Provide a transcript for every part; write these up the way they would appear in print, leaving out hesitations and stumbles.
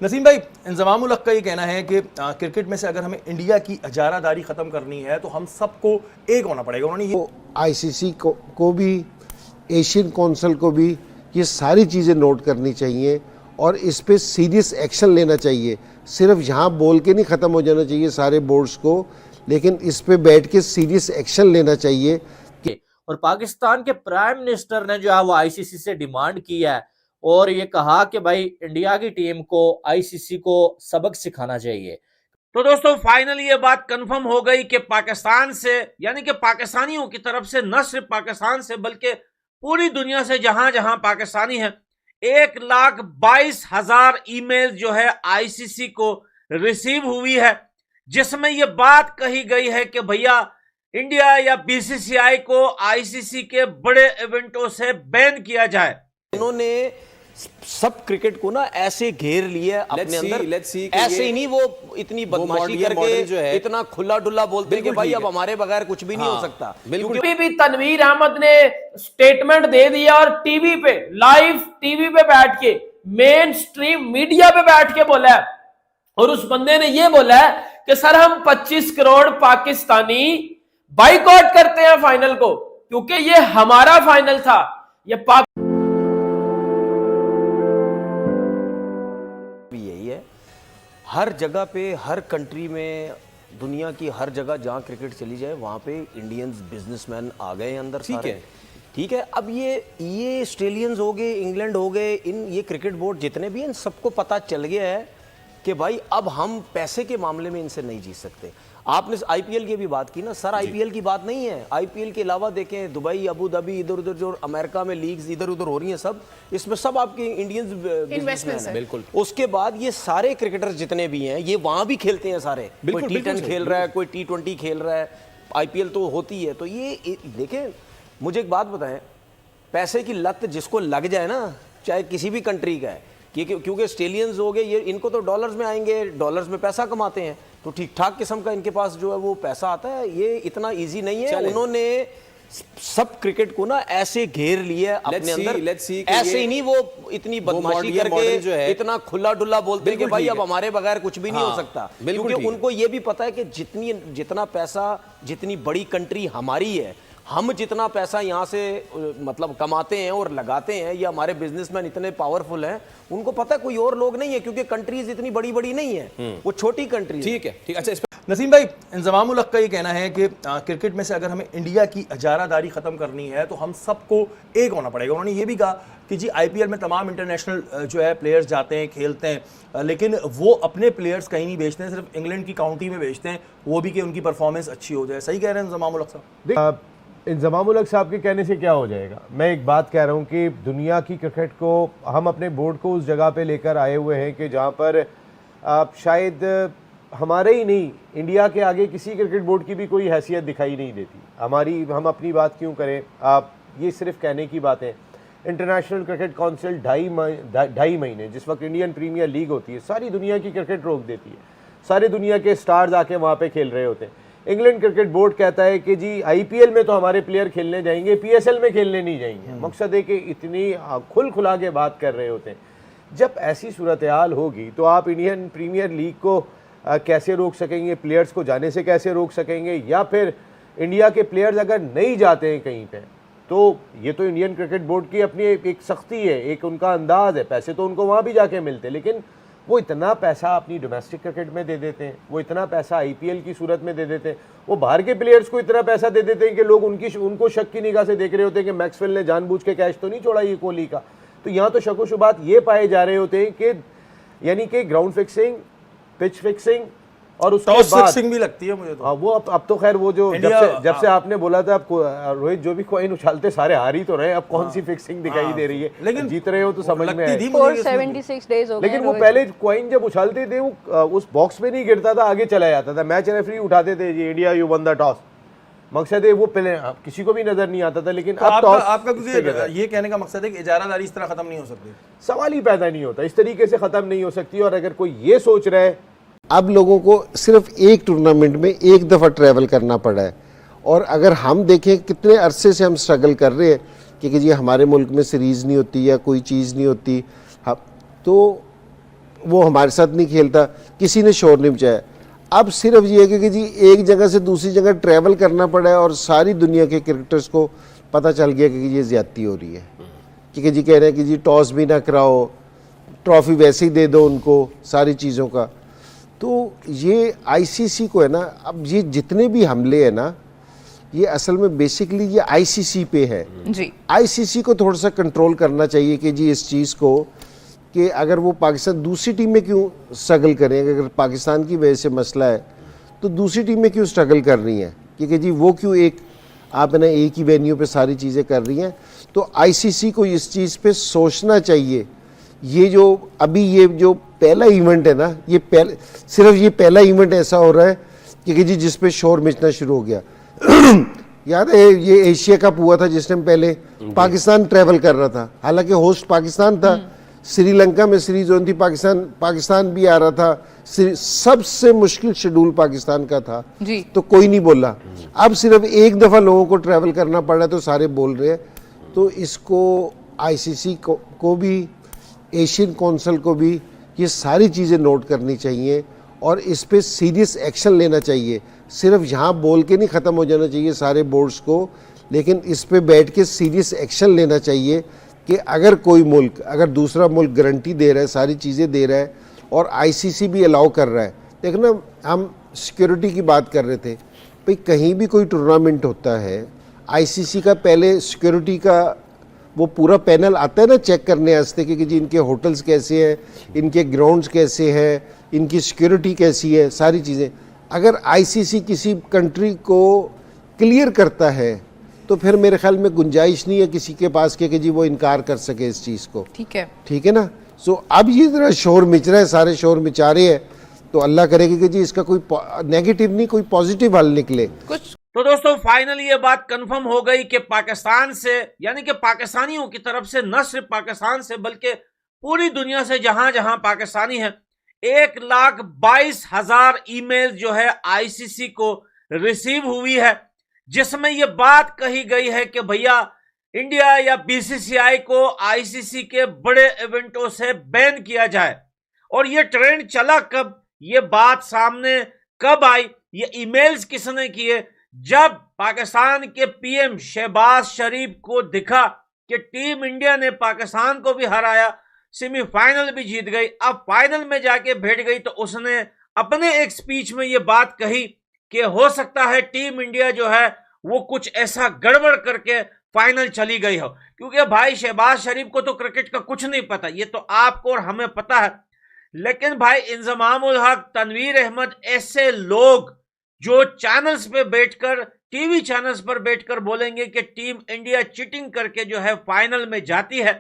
नसीम भाई, इंज़माम उल हक का ये कहना है कि क्रिकेट में से अगर हमें इंडिया की इजारादारी ख़त्म करनी है तो हम सबको एक होना पड़ेगा। उन्होंने ये आईसीसी को भी, एशियन काउंसिल को भी ये सारी चीज़ें नोट करनी चाहिए और इस पे सीरियस एक्शन लेना चाहिए। सिर्फ यहाँ बोल के नहीं ख़त्म हो जाना चाहिए सारे बोर्ड्स को, लेकिन इस पे बैठ के सीरियस एक्शन लेना चाहिए। और पाकिस्तान के प्राइम मिनिस्टर ने जो है वो आईसीसी से डिमांड की है और ये कहा कि भाई इंडिया की टीम को आईसीसी को सबक सिखाना चाहिए। तो दोस्तों फाइनली ये बात कंफर्म हो गई कि पाकिस्तान से, यानी कि पाकिस्तानियों की तरफ से, न सिर्फ पाकिस्तान से बल्कि पूरी दुनिया से जहां जहां पाकिस्तानी है, 1,22,000 ईमेल जो है आईसीसी को रिसीव हुई है, जिसमें यह बात कही गई है कि भैया इंडिया या बीसीसीआई को आईसीसी के बड़े इवेंटों से बैन किया जाए। इन्होंने सब क्रिकेट को ना ऐसे घेर लिया अपने अंदर, ऐसे ही नहीं वो इतनी बदमाशी करके जो है इतना खुला डुल्ला बोलते हैं कि भाई अब हमारे बगैर कुछ भी नहीं हो सकता। बिल्कुल भी तनवीर अहमद ने स्टेटमेंट दे दिया और टीवी पे, लाइव टीवी पे बैठ के, मेन स्ट्रीम मीडिया पे बैठ के बोला है, और उस बंदे ने ये बोला है कि सर हम 25 करोड़ पाकिस्तानी बाइकआउट करते हैं फाइनल को, क्योंकि ये हमारा फाइनल था। ये यही है, हर जगह पे, हर कंट्री में, दुनिया की हर जगह जहां क्रिकेट चली जाए वहां पे इंडियंस बिजनेसमैन आ गए अंदर। ठीक है। अब ये ऑस्ट्रेलियंस हो गए, इंग्लैंड हो गए, ये क्रिकेट बोर्ड जितने भी हैं, इन सबको पता चल गया है कि भाई अब हम पैसे के मामले में इनसे नहीं जीत सकते। आपने आईपीएल की भी बात की ना सर, आईपीएल की बात नहीं है। आईपीएल के अलावा देखें दुबई, अबू धाबी, इधर उधर जो अमेरिका में लीग्स इधर उधर हो रही हैं, सब इसमें सब आपके इंडियंस बिजनेसमैन हैं। बिल्कुल। उसके बाद ये सारे क्रिकेटर्स जितने भी हैं ये वहां भी खेलते हैं सारे। कोई T10 खेल रहा है, कोई T20 खेल रहा है, आईपीएल तो होती है। तो ये देखें, मुझे एक बात बताएं, पैसे की लत जिसको लग जाए ना, चाहे किसी भी कंट्री का है, क्योंकि ऑस्ट्रेलियंस हो गए, ये इनको तो डॉलर्स में आएंगे, डॉलर्स में पैसा कमाते हैं, तो ठीक ठाक किस्म का इनके पास जो है वो पैसा आता है। ये इतना इजी नहीं है। उन्होंने सब क्रिकेट को ना ऐसे घेर लिया अपने अंदर, ऐसे ही नहीं वो इतनी बदमाशी करके जो है इतना खुला डुल्ला बोलते हैं कि भाई अब हमारे बगैर कुछ भी नहीं हो सकता। क्योंकि उनको ये भी पता है कि जितना पैसा, जितनी बड़ी कंट्री हमारी है, हम जितना पैसा यहाँ से मतलब कमाते हैं और लगाते हैं, ये हमारे बिजनेसमैन इतने पावरफुल हैं, उनको पता है कोई और लोग नहीं है, क्योंकि कंट्रीज इतनी बड़ी बड़ी नहीं है, वो छोटी कंट्री। ठीक है। अच्छा, नसीम भाई, इंज़माम उल हक का ये कहना है कि क्रिकेट में से अगर हमें इंडिया की इजारादारी ख़त्म करनी है तो हम सबको एक होना पड़ेगा। उन्होंने ये भी कहा कि जी आईपीएल में तमाम इंटरनेशनल जो है प्लेयर्स जाते हैं, खेलते हैं, लेकिन वो अपने प्लेयर्स कहीं नहीं बेचते हैं, सिर्फ इंग्लैंड की काउंटी में बेचते हैं, वो भी कि उनकी परफॉर्मेंस अच्छी हो जाए। सही कह रहे हैं इंज़माम उल हक साहब? इंज़माम उल हक साहब के कहने से क्या हो जाएगा? मैं एक बात कह रहा हूँ कि दुनिया की क्रिकेट को हम अपने बोर्ड को उस जगह पे लेकर आए हुए हैं कि जहाँ पर शायद हमारे ही नहीं, इंडिया के आगे किसी क्रिकेट बोर्ड की भी कोई हैसियत दिखाई नहीं देती। हम अपनी बात क्यों करें? आप ये सिर्फ कहने की बातें। इंटरनेशनल क्रिकेट काउंसिल 2.5 महीने, जिस वक्त इंडियन प्रीमियर लीग होती है, सारी दुनिया की क्रिकेट रोक देती है, सारी दुनिया के स्टार्स आके वहाँ पे खेल रहे होते हैं। इंग्लैंड क्रिकेट बोर्ड कहता है कि जी आईपीएल में तो हमारे प्लेयर खेलने जाएंगे, पीएसएल में खेलने नहीं जाएंगे। मकसद है कि इतनी खुला के बात कर रहे होते हैं। जब ऐसी सूरत हाल होगी तो आप इंडियन प्रीमियर लीग को कैसे रोक सकेंगे? प्लेयर्स को जाने से कैसे रोक सकेंगे? या फिर इंडिया के प्लेयर्स अगर नहीं जाते हैं कहीं पे, तो ये तो इंडियन क्रिकेट बोर्ड की अपनी एक सख्ती है, एक उनका अंदाज है। पैसे तो उनको वहाँ भी जाके मिलते हैं, लेकिन वो इतना पैसा अपनी डोमेस्टिक क्रिकेट में दे देते हैं, वो इतना पैसा आईपीएल की सूरत में दे देते हैं, वो बाहर के प्लेयर्स को इतना पैसा दे देते हैं कि लोग उनको शक की निगाह से देख रहे होते हैं कि मैक्सवेल ने जानबूझ के कैच तो नहीं छोड़ा ये कोहली का। तो यहाँ तो शक व शुबात ये पाए जा रहे होते हैं कि यानी कि ग्राउंड फिक्सिंग, पिच फिक्सिंग और उसके बाद फिक्सिंग भी लगती है मुझे तो। हाँ, वो अब तो खैर वो जो जब से आपने बोला था, आपको रोहित जो भी कॉइन उछालते सारे हार ही तो रहे, अब कौन सी फिक्सिंग दिखाई दे रही है? लेकिन जीत रहे हो तो समझ में आए। 476 डेज हो गए। लेकिन वो पहले कॉइन जब उछालते थे वो उस बॉक्स में नहीं गिरता था, आगे चला जाता था। मैच रेफरी उठाते थे, जी India you won the toss, मकसद है वो पहले किसी को भी नजर नहीं आता था। लेकिन तो अब आपका ये कहने का मकसद है कि इजारादारी इस तरह खत्म नहीं हो सकती? सवाल ही पैदा नहीं होता, इस तरीके से खत्म नहीं हो सकती। और अगर कोई ये सोच रहा है, अब लोगों को सिर्फ एक टूर्नामेंट में एक दफ़ा ट्रैवल करना पड़ा है, और अगर हम देखें कितने अरसे से हम स्ट्रगल कर रहे हैं कि जी हमारे मुल्क में सीरीज़ नहीं होती या कोई चीज़ नहीं होती, तो वो हमारे साथ नहीं खेलता, किसी ने शोर नहीं मचाया। अब सिर्फ ये है कि जी एक जगह से दूसरी जगह ट्रैवल करना पड़ा है और सारी दुनिया के क्रिकेटर्स को पता चल गया कि ये ज्यादती हो रही है, क्योंकि जी कह रहे हैं कि जी टॉस भी ना कराओ, ट्रॉफी वैसे ही दे दो उनको, सारी चीज़ों का। तो ये आईसीसी को है ना, अब ये जितने भी हमले हैं ना, ये असल में बेसिकली ये आईसीसी पे है जी। आईसीसी को थोड़ा सा कंट्रोल करना चाहिए कि जी इस चीज़ को, कि अगर वो पाकिस्तान दूसरी टीम में क्यों स्ट्रगल करें, अगर पाकिस्तान की वजह से मसला है तो दूसरी टीम में क्यों स्ट्रगल कर रही हैं, क्योंकि जी वो क्यों आप ना एक ही वेन्यू पे सारी चीज़ें कर रही हैं। तो आईसीसी को इस चीज़ पे सोचना चाहिए। ये जो अभी ये जो पहला इवेंट है ना, ये सिर्फ ये पहला इवेंट ऐसा हो रहा है कि जी जिस पे शोर मचना शुरू हो गया। याद है ये एशिया कप हुआ था जिस टाइम पहले पाकिस्तान ट्रैवल कर रहा था, हालांकि होस्ट पाकिस्तान था, श्रीलंका में सीरीज होती, पाकिस्तान भी आ रहा था, सबसे मुश्किल शेड्यूल पाकिस्तान का था जी। तो कोई नहीं बोला। अब सिर्फ एक दफा लोगों को ट्रैवल करना पड़ रहा है तो सारे बोल रहे हैं। तो इसको आईसीसी को भी, एशियन काउंसिल को भी ये सारी चीज़ें नोट करनी चाहिए और इस पे सीरियस एक्शन लेना चाहिए। सिर्फ यहाँ बोल के नहीं ख़त्म हो जाना चाहिए सारे बोर्ड्स को, लेकिन इस पे बैठ के सीरियस एक्शन लेना चाहिए कि अगर कोई मुल्क, अगर दूसरा मुल्क गारंटी दे रहा है, सारी चीज़ें दे रहा है और आईसीसी भी अलाउ कर रहा है। देखना, हम सिक्योरिटी की बात कर रहे थे, भाई कहीं भी कोई टूर्नामेंट होता है, आईसीसी का पहले सिक्योरिटी का वो पूरा पैनल आता है ना चेक करने वास्ते कि जी इनके होटल्स कैसे हैं, इनके ग्राउंड्स कैसे हैं, इनकी सिक्योरिटी कैसी है, सारी चीज़ें। अगर आईसीसी किसी कंट्री को क्लियर करता है तो फिर मेरे ख्याल में गुंजाइश नहीं है किसी के पास कि जी वो इनकार कर सके इस चीज़ को। ठीक है ना। सो अब ये जरा शोर मच रहा है, सारे शोर मचा रहे हैं, तो अल्लाह करेगी कि जी इसका कोई नेगेटिव नहीं, कोई पॉजिटिव हल निकले कुछ। तो दोस्तों फाइनली ये बात कंफर्म हो गई कि पाकिस्तान से, यानी कि पाकिस्तानियों की तरफ से, न सिर्फ पाकिस्तान से बल्कि पूरी दुनिया से जहां जहां पाकिस्तानी है, 1,22,000 ईमेल जो है आईसीसी को रिसीव हुई है, जिसमें ये बात कही गई है कि भैया इंडिया या बीसीसीआई को आईसीसी के बड़े इवेंटों से बैन किया जाए। और ये ट्रेंड चला कब, ये बात सामने कब आई, ये ईमेल्स किसने किए, जब पाकिस्तान के पीएम शहबाज शरीफ को दिखा कि टीम इंडिया ने पाकिस्तान को भी हराया, सेमीफाइनल भी जीत गई, अब फाइनल में जाके बैठ गई, तो उसने अपने एक स्पीच में ये बात कही कि हो सकता है टीम इंडिया जो है वो कुछ ऐसा गड़बड़ करके फाइनल चली गई हो। क्योंकि भाई शहबाज शरीफ को तो क्रिकेट का कुछ नहीं पता, ये तो आपको और हमें पता है, लेकिन भाई इंजमामुल हक, तनवीर अहमद, ऐसे लोग जो चैनल्स पे बैठकर, टीवी चैनल्स पर बैठकर बोलेंगे कि टीम इंडिया चीटिंग करके जो है फाइनल में जाती है,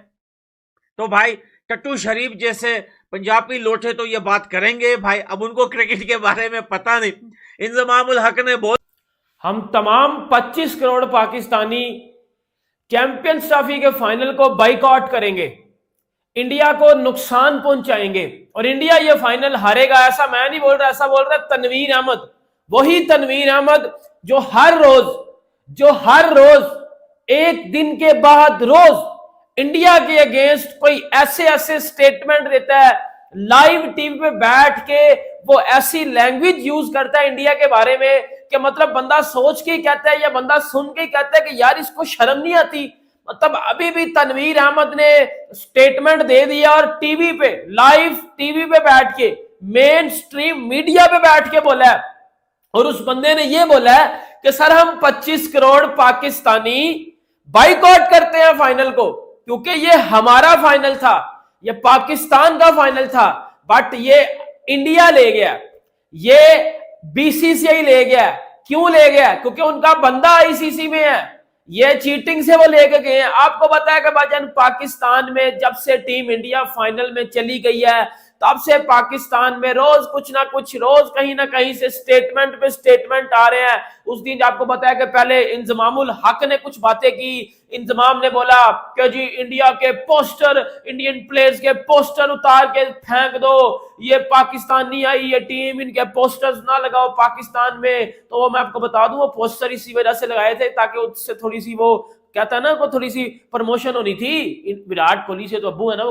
तो भाई टट्टू शरीफ जैसे पंजाबी लोटे तो ये बात करेंगे भाई। अब उनको क्रिकेट के बारे में पता नहीं। इंजमामुल हक ने बोल, हम तमाम 25 करोड़ पाकिस्तानी चैंपियंस ट्रॉफी के फाइनल को बाइकआउट करेंगे, इंडिया को नुकसान पहुंचाएंगे और इंडिया ये फाइनल हारेगा। ऐसा मैं नहीं बोल रहा, ऐसा बोल रहा तनवीर अहमद, वही तनवीर अहमद जो हर रोज एक दिन के बाद रोज इंडिया के अगेंस्ट कोई ऐसे स्टेटमेंट देता है, लाइव टीवी पे बैठ के वो ऐसी लैंग्वेज यूज करता है इंडिया के बारे में कि मतलब बंदा सोच के ही कहता है या बंदा सुन के ही कहता है कि यार इसको शर्म नहीं आती। मतलब अभी भी तनवीर अहमद ने स्टेटमेंट दे दिया और टीवी पे, लाइव टीवी पे बैठ के, मेन स्ट्रीम मीडिया पे बैठ के बोला है, और उस बंदे ने ये बोला है कि सर हम 25 करोड़ पाकिस्तानी बाइकआउट करते हैं फाइनल को, क्योंकि ये हमारा फाइनल था, ये पाकिस्तान का फाइनल था, बट ये इंडिया ले गया, ये बीसीसीआई ले गया। क्यों ले गया? क्योंकि उनका बंदा आईसीसी में है, ये चीटिंग से वो लेके गए हैं। आपको पता है कि भाईजान पाकिस्तान में जब से टीम इंडिया फाइनल में चली गई है तब से पाकिस्तान में रोज कुछ ना कुछ, रोज कहीं ना कहीं से स्टेटमेंट पे स्टेटमेंट आ रहे हैं। उस दिन आपको बताया कि पहले इंजमामुल हक ने कुछ बातें की, इंजमाम ने बोला कि जी इंडिया के पोस्टर, इंडियन प्लेयर्स के पोस्टर उतार के फेंक दो, ये पाकिस्तान नहीं आई ये टीम, इनके पोस्टर्स ना लगाओ पाकिस्तान में। तो वो मैं आपको बता दूं वो पोस्टर इसी वजह से लगाए थे ताकि उससे थोड़ी सी वो कहता है ना, वो थोड़ी सी प्रमोशन होनी थी। विराट कोहली से तो अब्बू है ना वो